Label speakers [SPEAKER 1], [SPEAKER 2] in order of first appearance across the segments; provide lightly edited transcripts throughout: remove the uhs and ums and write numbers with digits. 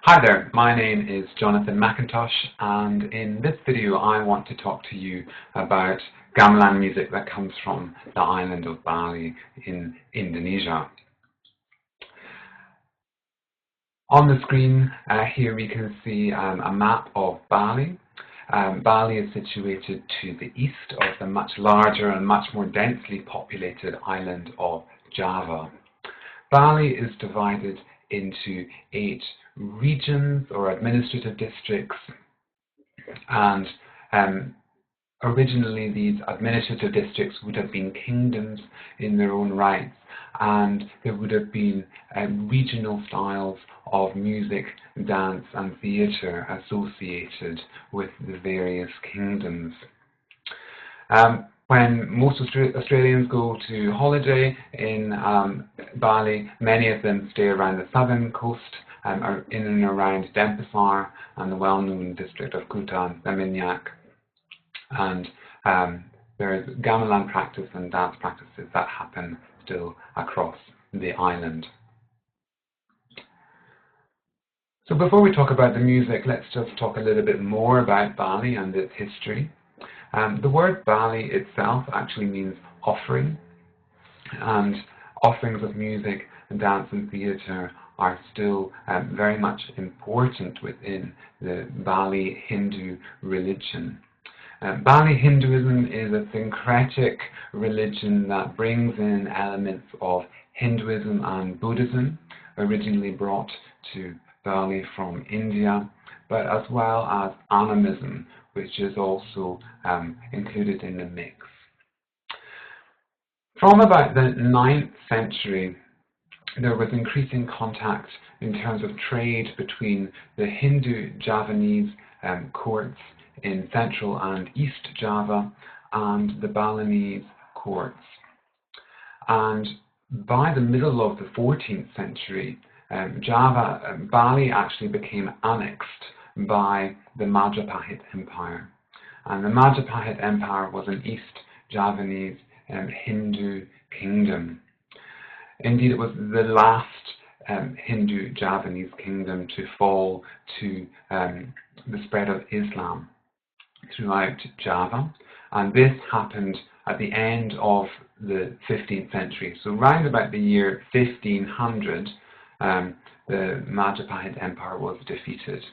[SPEAKER 1] Hi there, my name is Jonathan McIntosh, and in this video I want to talk to you about gamelan music that comes from the island of Bali in Indonesia. On the screen here we can see a map of Bali. Bali is situated to the east of the much larger and much more densely populated island of Java. Bali is divided into 8 regions or administrative districts, and originally these administrative districts would have been kingdoms in their own rights, and there would have been regional styles of music, dance and theatre associated with the various kingdoms. When most Australians go to holiday in Bali, many of them stay around the southern coast, in and around Denpasar and the well-known district of Kuta and Seminyak. And there is gamelan practice and dance practices that happen still across the island. So before we talk about the music, let's just talk a little bit more about Bali and its history. The word Bali itself actually means offering, and offerings of music and dance and theatre are still very much important within the Bali Hindu religion. Bali Hinduism is a syncretic religion that brings in elements of Hinduism and Buddhism, originally brought to Bali from India, but as well as animism, which is also included in the mix. From about the 9th century, there was increasing contact in terms of trade between the Hindu-Javanese courts in Central and East Java and the Balinese courts. And by the middle of the 14th century, Bali actually became annexed by the Majapahit Empire. And the Majapahit Empire was an East Javanese Hindu kingdom. Indeed, it was the last Hindu Javanese kingdom to fall to the spread of Islam throughout Java. And this happened at the end of the 15th century. So round about the year 1500, the Majapahit Empire was defeated.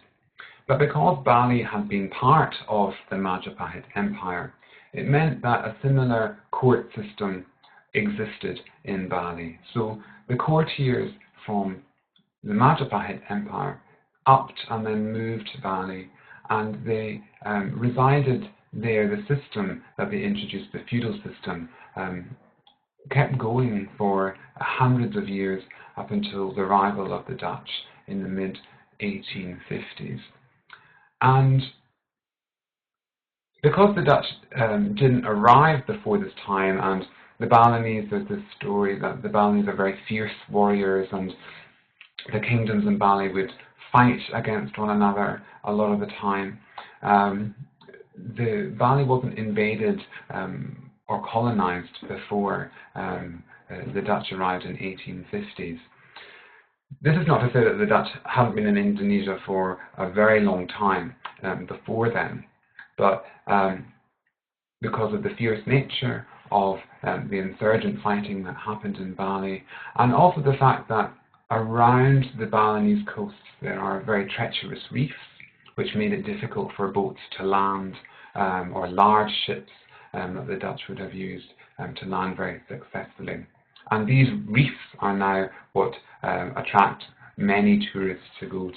[SPEAKER 1] But because Bali had been part of the Majapahit Empire, it meant that a similar court system existed in Bali. So the courtiers from the Majapahit Empire upped and then moved to Bali, and they resided there. The system that they introduced, the feudal system, kept going for hundreds of years up until the arrival of the Dutch in the mid-1850s. And because the Dutch didn't arrive before this time, and the Balinese, there's this story that the Balinese are very fierce warriors, and the kingdoms in Bali would fight against one another a lot of the time. The Bali wasn't invaded or colonized before the Dutch arrived in 1850s. This is not to say that the Dutch hadn't been in Indonesia for a very long time before then, but because of the fierce nature of the insurgent fighting that happened in Bali, and also the fact that around the Balinese coast there are very treacherous reefs, which made it difficult for boats to land, or large ships that the Dutch would have used to land very successfully. And these reefs are now what attract many tourists to go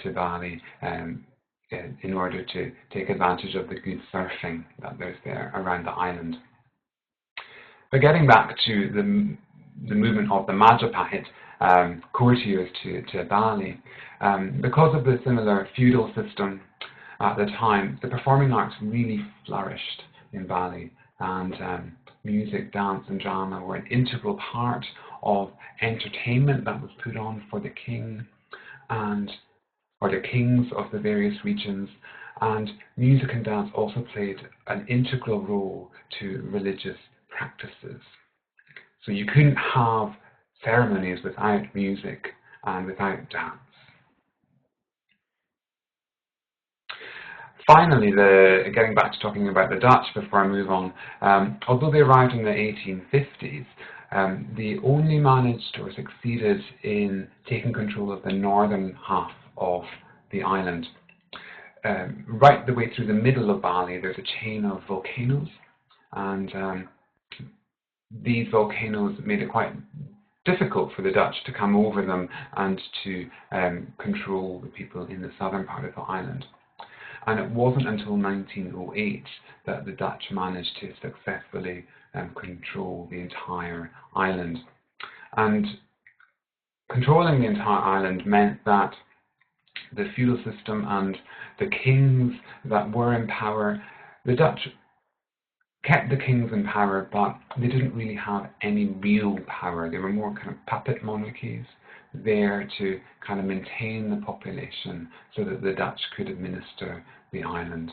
[SPEAKER 1] to Bali in order to take advantage of the good surfing that there's there around the island. But getting back to the movement of the Majapahit courtiers to Bali, because of the similar feudal system at the time, the performing arts really flourished in Bali, and music, dance and drama were an integral part of entertainment that was put on for the king or the kings of the various regions, and music and dance also played an integral role to religious practices. So you couldn't have ceremonies without music and without dance. Finally, getting back to talking about the Dutch before I move on, although they arrived in the 1850s, they only managed or succeeded in taking control of the northern half of the island. Right the way through the middle of Bali, there's a chain of volcanoes, and these volcanoes made it quite difficult for the Dutch to come over them and to control the people in the southern part of the island. And it wasn't until 1908 that the Dutch managed to successfully control the entire island. And controlling the entire island meant that the feudal system and the kings that were in power, the Dutch kept the kings in power, but they didn't really have any real power. They were more kind of puppet monarchies, there to kind of maintain the population so that the Dutch could administer the island.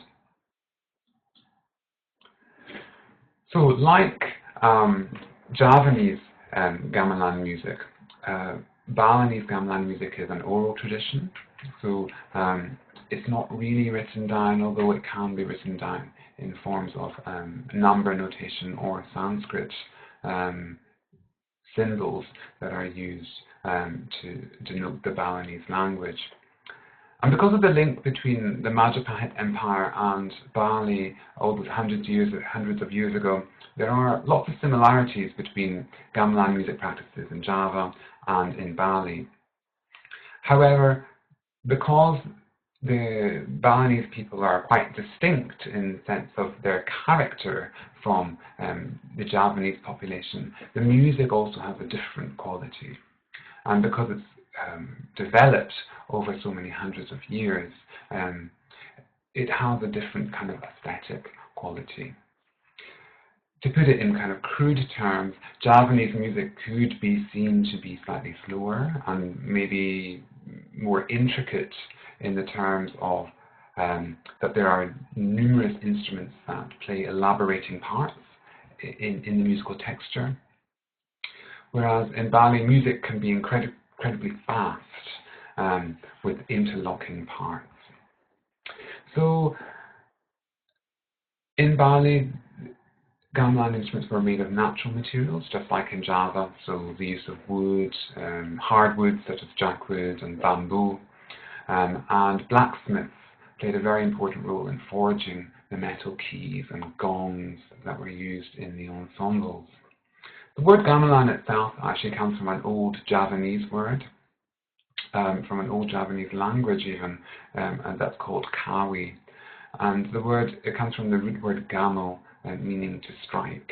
[SPEAKER 1] So, like Javanese gamelan music, Balinese gamelan music is an oral tradition. So it's not really written down, although it can be written down in forms of number notation or Sanskrit symbols that are used to denote the Balinese language. And because of the link between the Majapahit Empire and Bali all those hundreds of years ago, there are lots of similarities between gamelan music practices in Java and in Bali. However, because the Balinese people are quite distinct in the sense of their character from the Javanese population, the music also has a different quality. And because it's developed over so many hundreds of years, it has a different kind of aesthetic quality. To put it in kind of crude terms, Javanese music could be seen to be slightly slower and maybe more intricate in the terms of that there are numerous instruments that play elaborating parts in the musical texture. Whereas in Bali, music can be incredibly fast with interlocking parts. So in Bali, gamelan instruments were made of natural materials, just like in Java, so the use of wood, hardwoods such as jackwood and bamboo, and blacksmiths played a very important role in forging the metal keys and gongs that were used in the ensembles. The word gamelan itself actually comes from an old Javanese word, from an old Javanese language even, and that's called kawi. And the word, it comes from the root word gamo, meaning to strike,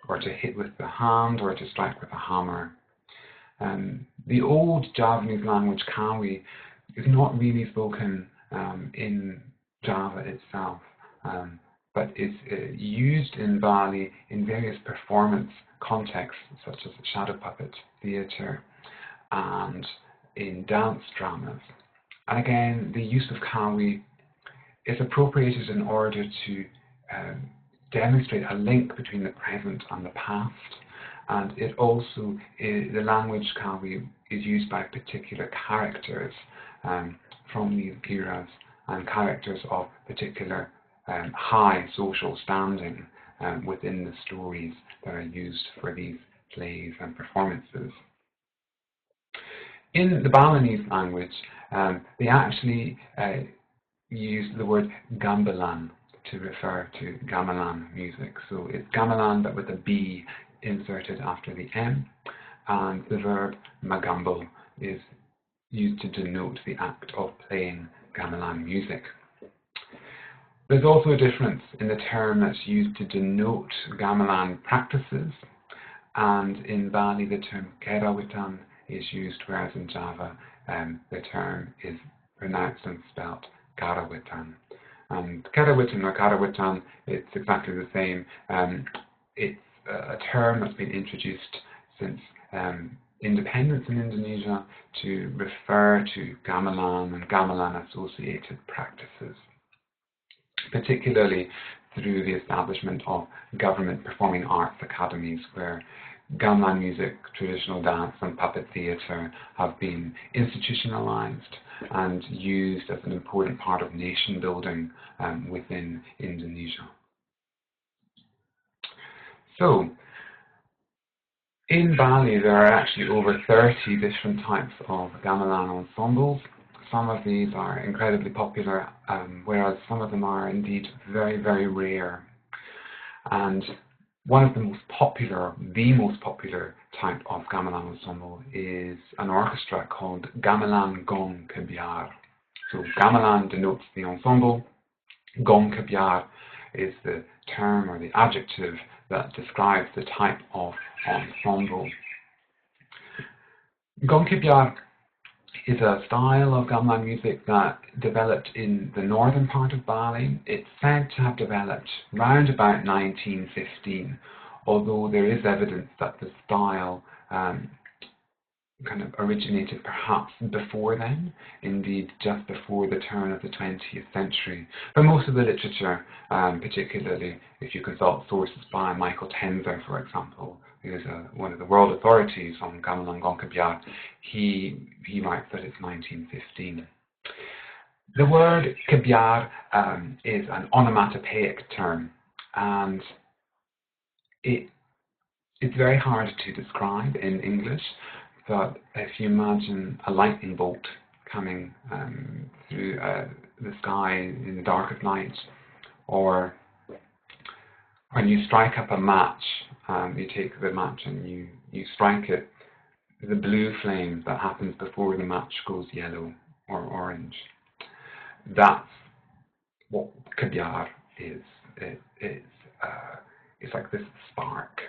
[SPEAKER 1] or to hit with the hand, or to strike with a hammer. The old Javanese language kawi is not really spoken in Java itself, but is used in Bali in various performance contexts, such as shadow puppet theatre and in dance dramas. And again, the use of kawi is appropriated in order to demonstrate a link between the present and the past. And it also, the language kawi is used by particular characters from these eras, and characters of particular high social standing within the stories that are used for these plays and performances. In the Balinese language, they actually use the word gamelan to refer to gamelan music. So it's gamelan, but with a B inserted after the M, and the verb magambo is used to denote the act of playing gamelan music. There's also a difference in the term that's used to denote gamelan practices, and in Bali the term kerawitan is used, whereas in Java the term is pronounced and spelt karawitan. And kerawitan or karawitan, it's exactly the same. It's a term that's been introduced since independence in Indonesia to refer to gamelan and gamelan associated practices, particularly through the establishment of government performing arts academies, where gamelan music, traditional dance and puppet theatre have been institutionalized and used as an important part of nation building within Indonesia. So, in Bali there are actually over 30 different types of gamelan ensembles. Some of these are incredibly popular, whereas some of them are indeed very, very rare. And one of the most popular type of gamelan ensemble is an orchestra called Gamelan Gong Kebyar. So gamelan denotes the ensemble. Gong Kebyar is the term or the adjective that describes the type of ensemble. Gong Kebyar is a style of gamelan music that developed in the northern part of Bali. It's said to have developed round about 1915, although there is evidence that the style kind of originated perhaps before then, indeed just before the turn of the 20th century. But most of the literature, particularly if you consult sources by Michael Tenzer, for example, who is one of the world authorities on gamelan Gong Kebyar, he writes that it's 1915. The word Kebyar is an onomatopoeic term, and it's very hard to describe in English. But if you imagine a lightning bolt coming through the sky in the dark of night, or when you strike up a match, you take the match and you strike it, the blue flame that happens before the match goes yellow or orange. That's what Kebyar is. It's like this spark.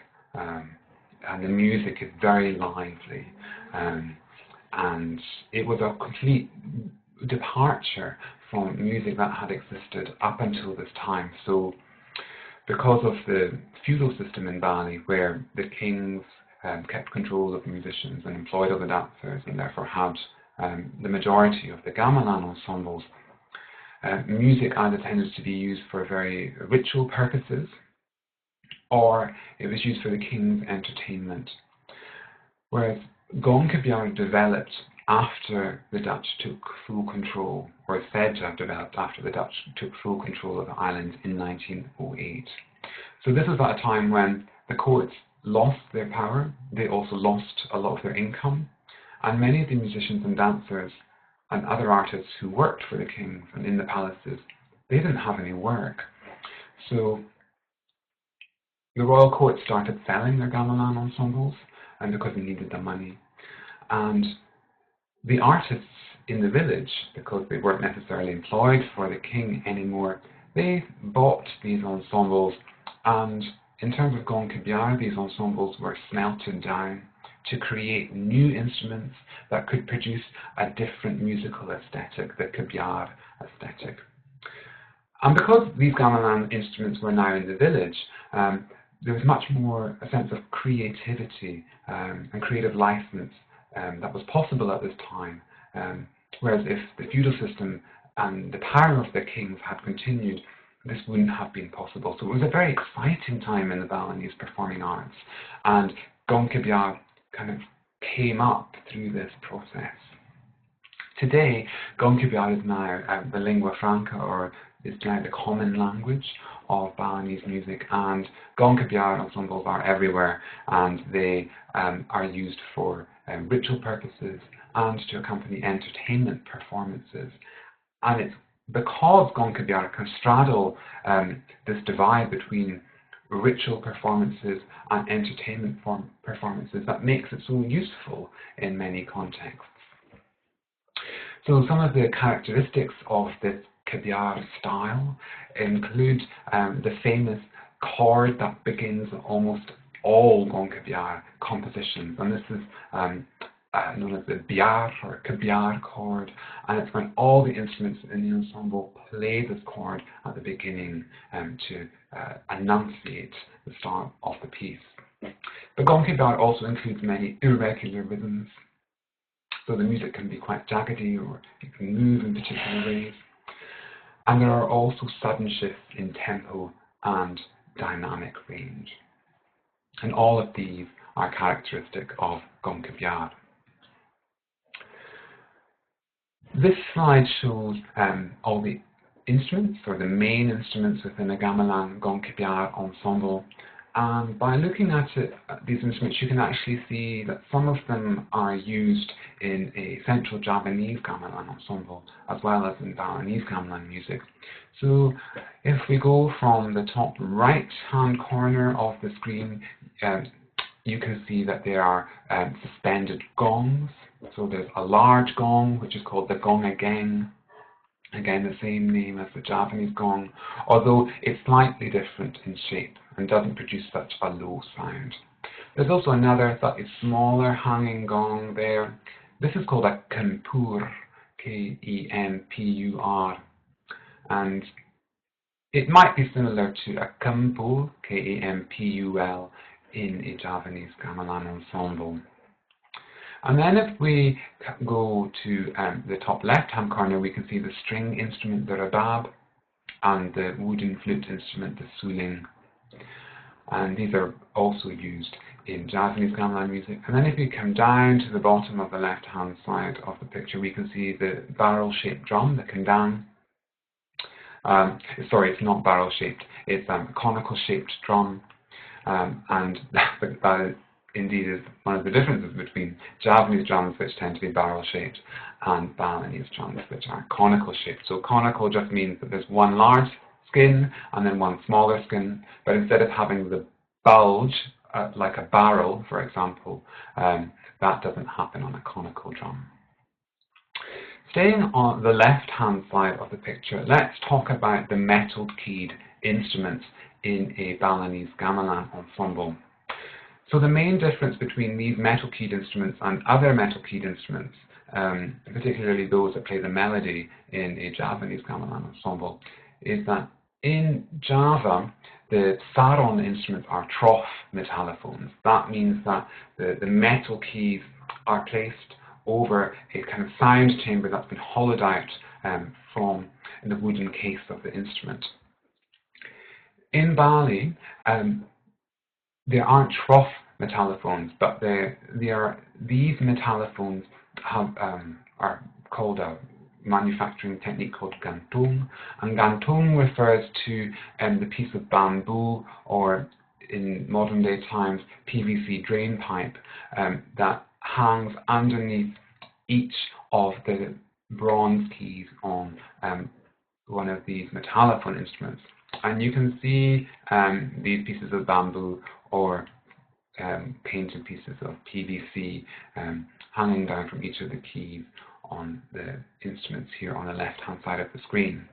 [SPEAKER 1] And the music is very lively, and it was a complete departure from music that had existed up until this time. So because of the feudal system in Bali, where the kings kept control of musicians and employed other dancers, and therefore had the majority of the gamelan ensembles, music either tended to be used for very ritual purposes, or it was used for the king's entertainment. Whereas Gong Kebyar developed after the Dutch took full control, or is said to have developed after the Dutch took full control of the island in 1908. So this is at a time when the courts lost their power, they also lost a lot of their income, and many of the musicians and dancers and other artists who worked for the kings and in the palaces, they didn't have any work. So the royal court started selling their gamelan ensembles, and because they needed the money. And the artists in the village, because they weren't necessarily employed for the king anymore, they bought these ensembles, and in terms of Gong Kebyar, these ensembles were smelted down to create new instruments that could produce a different musical aesthetic, the Kebyar aesthetic. And because these gamelan instruments were now in the village, there was much more a sense of creativity and creative license that was possible at this time. Whereas if the feudal system and the power of the kings had continued, this wouldn't have been possible. So it was a very exciting time in the Balinese performing arts, and Gong Kebyar kind of came up through this process. Today, Gong Kebyar is now the lingua franca, or is now the common language of Balinese music, and Gong Kebyar ensembles are everywhere, and they are used for ritual purposes and to accompany entertainment performances. And it's because Gong Kebyar can straddle this divide between ritual performances and entertainment performances that makes it so useful in many contexts. So some of the characteristics of this Kebyar style include the famous chord that begins almost all Gong Kebyar compositions, and this is known as the Byar or Kebyar chord, and it's when all the instruments in the ensemble play this chord at the beginning to enunciate the start of the piece. But Gong Kebyar also includes many irregular rhythms, so the music can be quite jaggedy, or it can move in particular ways. And there are also sudden shifts in tempo and dynamic range. And all of these are characteristic of gongkebyar. This slide shows all the instruments, or the main instruments within a gamelan gongkebyar ensemble. And by looking at these instruments, you can actually see that some of them are used in a central Javanese gamelan ensemble, as well as in Balinese gamelan music. So if we go from the top right-hand corner of the screen, you can see that there are suspended gongs. So there's a large gong, which is called the gong-a-geng. Again, the same name as the Javanese gong, although it's slightly different in shape and doesn't produce such a low sound. There's also another slightly smaller hanging gong there. This is called a kempur, K-E-M-P-U-R, and it might be similar to a kampul, K-A-M-P-U-L, in a Javanese gamelan ensemble. And then if we go to the top left-hand corner, we can see the string instrument, the rabab, and the wooden flute instrument, the suling. And these are also used in Javanese gamelan music. And then if we come down to the bottom of the left-hand side of the picture, we can see the barrel-shaped drum, the kendang. Sorry, it's not barrel-shaped, it's a conical-shaped drum. And that indeed is one of the differences between Javanese drums, which tend to be barrel-shaped, and Balinese drums, which are conical-shaped. So conical just means that there's one large skin and then one smaller skin, but instead of having the bulge, like a barrel, for example, that doesn't happen on a conical drum. Staying on the left-hand side of the picture, let's talk about the metal-keyed instruments in a Balinese gamelan ensemble. So the main difference between these metal-keyed instruments and other metal-keyed instruments, particularly those that play the melody in a Javanese gamelan ensemble, is that in Java, the saron instruments are trough metallophones. That means that the metal keys are placed over a kind of sound chamber that's been hollowed out from the wooden case of the instrument. In Bali, there aren't trough metallophones, but these metallophones are called a manufacturing technique called gantung, and gantung refers to the piece of bamboo, or in modern day times PVC drain pipe, that hangs underneath each of the bronze keys on one of these metallophone instruments. And you can see these pieces of bamboo or painted pieces of PVC hanging down from each of the keys on the instruments here on the left-hand side of the screen.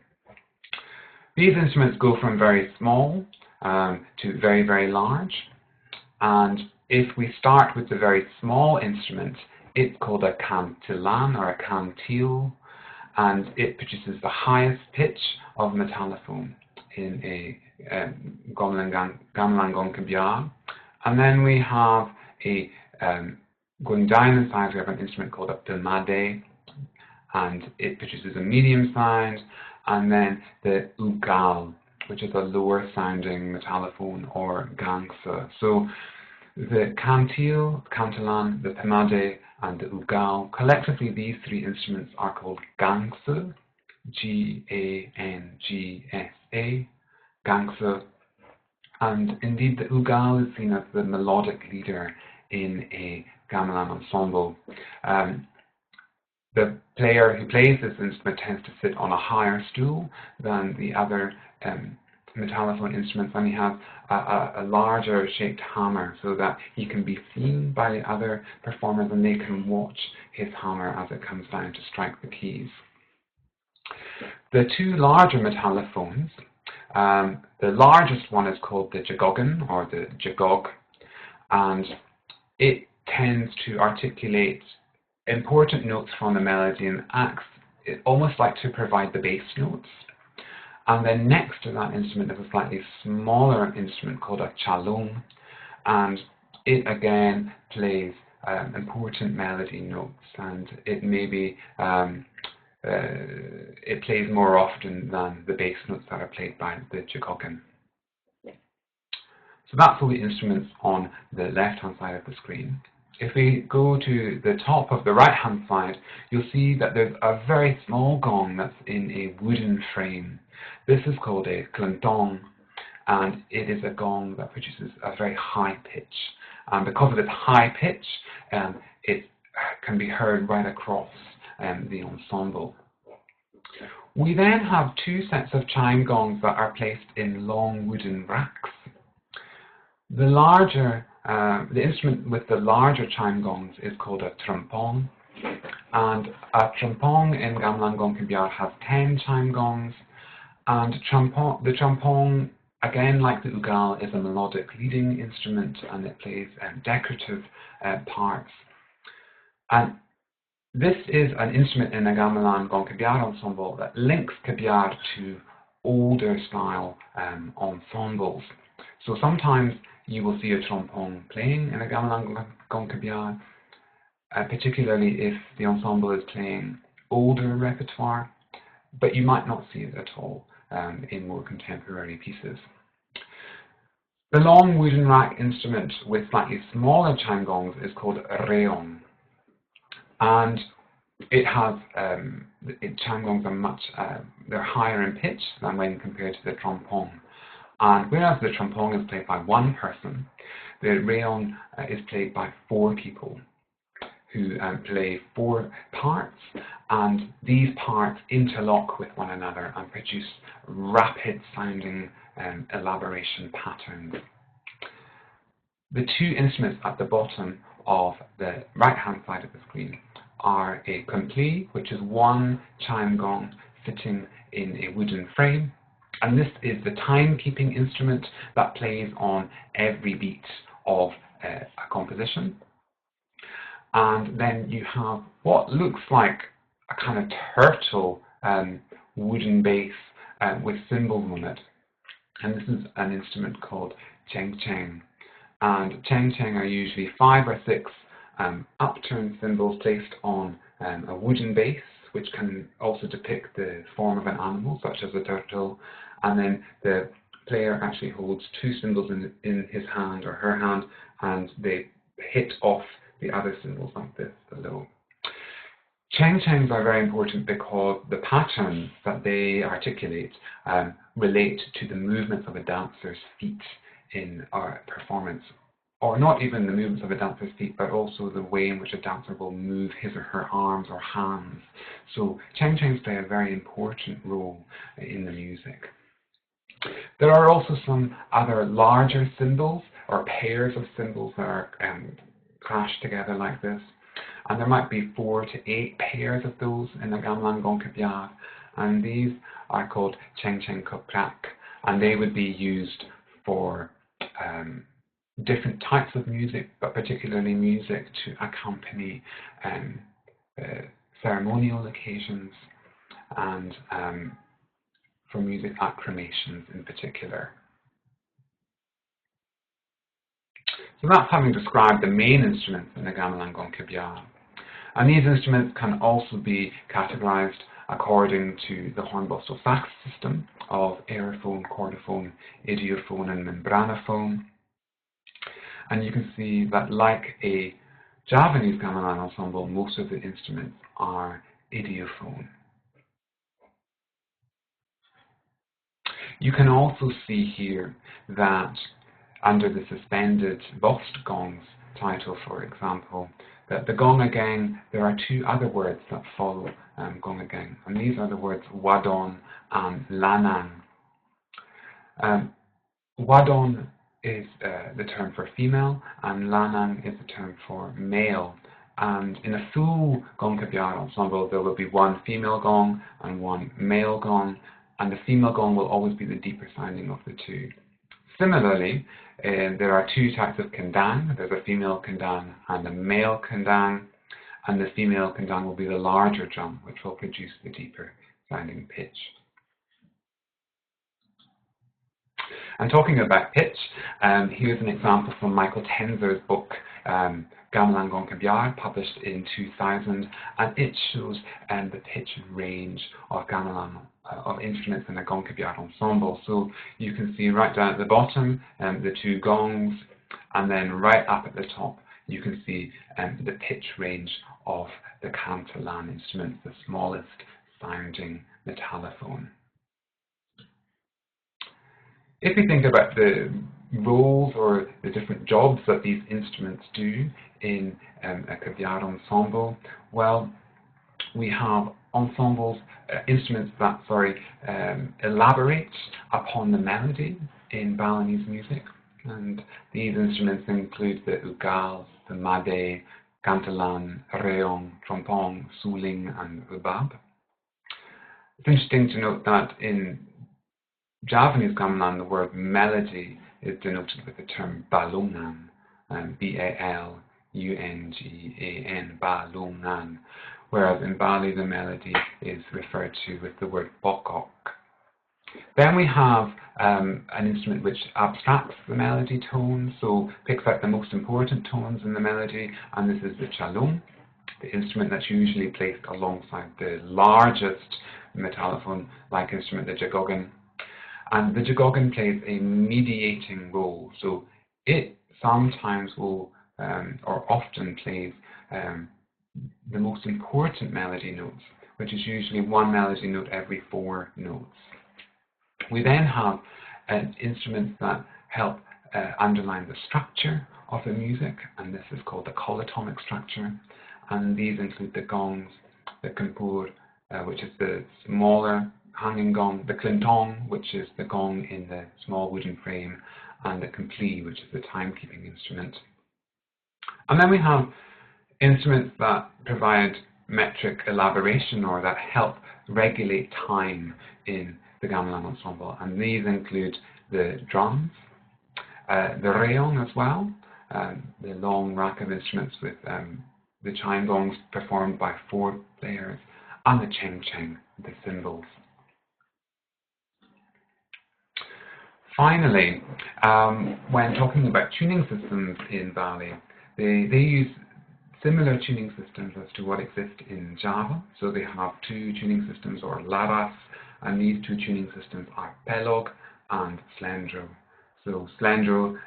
[SPEAKER 1] These instruments go from very small to very, very large. And if we start with the very small instrument, it's called a cantilan or a cantil, and it produces the highest pitch of metallophone in a gamelan gongkebyar. And then we have going down in size, we have an instrument called a pilmade, and it produces a medium sound, and then the ugal, which is a lower sounding metallophone or gangsa. So the cantil, cantilan, the pilmade, and the ugal, collectively these three instruments are called gangsa, G-A-N-G-S-A, gangsa. And indeed the ugal is seen as the melodic leader in a gamelan ensemble. The player who plays this instrument tends to sit on a higher stool than the other metallophone instruments, and he has a larger shaped hammer so that he can be seen by the other performers and they can watch his hammer as it comes down to strike the keys. The two larger metallophones, the largest one is called the jagogan or the jagog, and it tends to articulate important notes from the melody and acts almost like to provide the bass notes. And then next to that instrument is a slightly smaller instrument called a chalung, and it again plays important melody notes, and it maybe it plays more often than the bass notes that are played by the jagogan. So that's all the instruments on the left-hand side of the screen. If we go to the top of the right-hand side, you'll see that there's a very small gong that's in a wooden frame. This is called a clantong, and it is a gong that produces a very high pitch. And because of its high pitch, it can be heard right across the ensemble. We then have two sets of chime gongs that are placed in long wooden racks. The instrument with the larger chime gongs is called a trombone, and a trombone in gamelan gong khybiar has 10 chime gongs, and the trombone, again like the ugal, is a melodic leading instrument, and it plays decorative parts. And this is an instrument in a gamelan gong khybiar ensemble that links khybiar to older style ensembles. So sometimes you will see a trombone playing in a gamelan gong khybiar, particularly if the ensemble is playing older repertoire, but you might not see it at all in more contemporary pieces. The long wooden rack instrument with slightly smaller chime gongs is called reon, and it has chime gongs are they're higher in pitch than when compared to the trombone. And whereas the trombone is played by one person, the reon is played by 4 people who play 4 parts, and these parts interlock with one another and produce rapid sounding elaboration patterns. The 2 instruments at the bottom of the right hand side of the screen are a compli, which is 1 chime gong sitting in a wooden frame, and this is the timekeeping instrument that plays on every beat of a composition. And then you have what looks like a kind of turtle wooden bass with cymbals on it. And this is an instrument called cheng cheng. And cheng cheng are usually 5 or 6 upturned cymbals placed on a wooden base, which can also depict the form of an animal, such as a turtle. And then the player actually holds 2 cymbals in his hand or her hand, and they hit off the other cymbals like this below. Cheng chengs are very important because the patterns that they articulate relate to the movements of a dancer's feet in our performance, or not even the movements of a dancer's feet, but also the way in which a dancer will move his or her arms or hands. So cheng chengs play a very important role in the music. There are also some other larger cymbals or pairs of cymbals that are clashed together like this, and there might be 4 to 8 pairs of those in the gamelan gong khybiar, and these are called cheng cheng koprak, and they would be used for different types of music, but particularly music to accompany ceremonial occasions and for music acclamations in particular. So that's having described the main instruments in the gamelan gong khybiar. And these instruments can also be categorized according to the horn-bossal sax system of aerophone, chordophone, idiophone, and membranophone. And you can see that, like a Javanese gamelan ensemble, most of the instruments are idiophone. You can also see here that under the suspended bossed gongs title, for example, that the gong again, there are 2 other words that follow gong again, and these are the words wadon and lanang. Wadon is the term for female, and lanang is the term for male. And in a full gong khybiar ensemble, there will be 1 female gong and 1 male gong, and the female gong will always be the deeper sounding of the 2. Similarly, there are 2 types of kendang. There's a female kendang and a male kendang, and the female kendang will be the larger drum, which will produce the deeper sounding pitch. And talking about pitch, here's an example from Michael Tenzer's book, Gamelan Goncabiar, published in 2000, and it shows the pitch range of gamelan, of instruments in a Goncabiar ensemble. So you can see right down at the bottom the two gongs, and then right up at the top you can see the pitch range of the Cantalan instruments, the smallest sounding metallophone. If we think about the roles or the different jobs that these instruments do in a caviar ensemble, well, we have ensembles, instruments that, elaborate upon the melody in Balinese music. And these instruments include the ugals, the made, cantalan, reong, trombone, suling, and ubab. It's interesting to note that in Javanese gamelan, the word melody is denoted with the term balungan, B-A-L-U-N-G-A-N, balungan, whereas in Bali the melody is referred to with the word bokok. Then we have an instrument which abstracts the melody tone, so picks out the most important tones in the melody, and this is the chalung, the instrument that's usually placed alongside the largest metallophone-like instrument, the jagogan. And the jagogan plays a mediating role, so it sometimes will, or often plays, the most important melody notes, which is usually one melody note every 4 notes. We then have instruments that help underline the structure of the music, and this is called the colotomic structure. And these include the gongs, the kampur, which is the smaller hanging gong, the klintong, which is the gong in the small wooden frame, and the kampli, which is the timekeeping instrument. And then we have instruments that provide metric elaboration or that help regulate time in the gamelan ensemble, and these include the drums, the reong as well, the long rack of instruments with the chime gongs performed by 4 players, and the cheng cheng, the cymbals. Finally, when talking about tuning systems in Bali, they use similar tuning systems as to what exist in Java. So they have 2 tuning systems, or laras, and these 2 tuning systems are Belloc and Slendro. So Slendro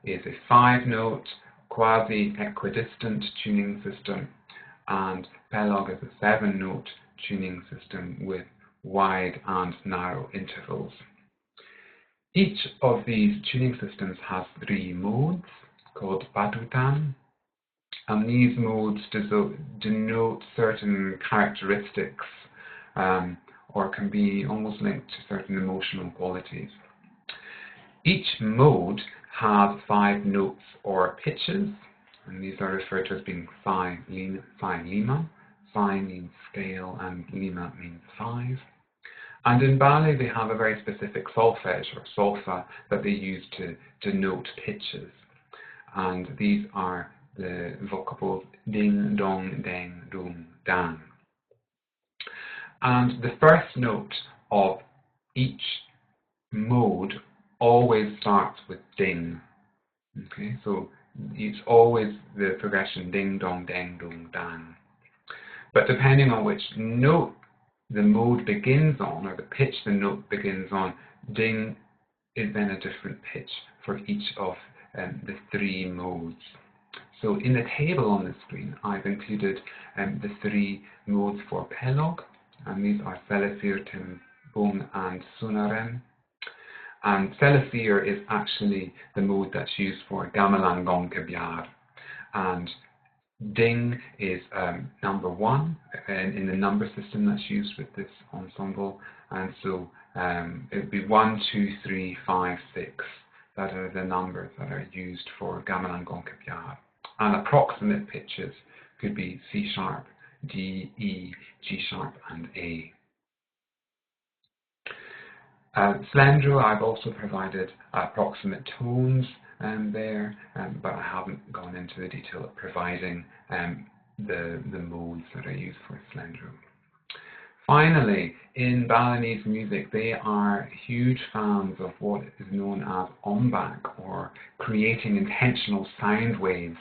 [SPEAKER 1] is a 5-note, quasi-equidistant tuning system, and Belloc is a 7-note tuning system with wide and narrow intervals. Each of these tuning systems has 3 modes called batutan, and these modes denote certain characteristics or can be almost linked to certain emotional qualities. Each mode has 5 notes or pitches, and these are referred to as being Sine, Lima. Sine means scale and Lima means 5. And in Bali they have a very specific solfege or solfa that they use to denote pitches, and these are the vocables ding, dong, deng, dung, dang. And the first note of each mode always starts with ding. Okay, so it's always the progression ding, dong, deng, dung, dang. But depending on which note the mode begins on, or the pitch the note begins on, ding is then a different pitch for each of the 3 modes. So in the table on the screen, I've included the 3 modes for Belloc, and these are Selesir, Timbung, and Sunaren. And Selesir is actually the mode that's used for Gamelan Goncabiar, and ding is number 1 in the number system that's used with this ensemble, and so it would be 1, 2, 3, 5, 6. That are the numbers that are used for Gamelan Goncabiar. And approximate pitches could be C sharp, D, E, G sharp, and A. Slendro, I've also provided approximate tones there, but I haven't gone into the detail of providing the modes that are used for Slendro. Finally, in Balinese music, they are huge fans of what is known as ombak, or creating intentional sound waves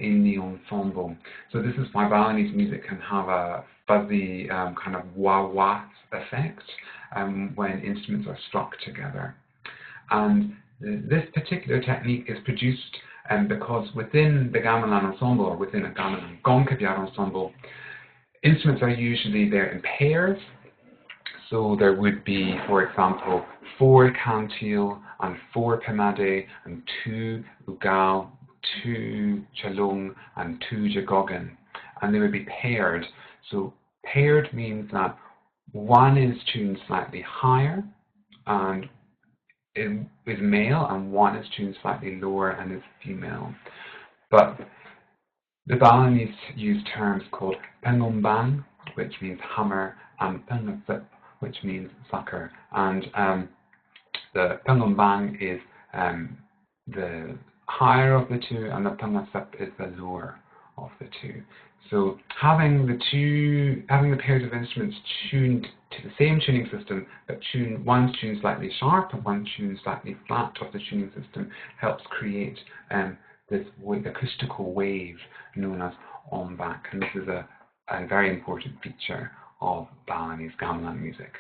[SPEAKER 1] in the ensemble. So this is why Balinese music can have a fuzzy kind of wah-wah effect when instruments are struck together. And this particular technique is produced because within the gamelan ensemble, or within a gamelan gongkabyar ensemble, instruments are usually there in pairs. So there would be, for example, 4 cantil and 4 pimade and 2 ugal, 2 chalung and 2 jagogan. And they would be paired. So paired means that one is tuned slightly higher and is male, and one is tuned slightly lower and is female. But the Balinese use terms called pengombang, which means hammer, and pengasip, which means sucker. And the pengombang is the higher of the two, and the pengasip is the lower of the two. So having the pairs of instruments tuned to the same tuning system, but one's tuned slightly sharp and one's tuned slightly flat of the tuning system, helps create this acoustical wave known as ombak, and this is a very important feature of Balinese gamelan music.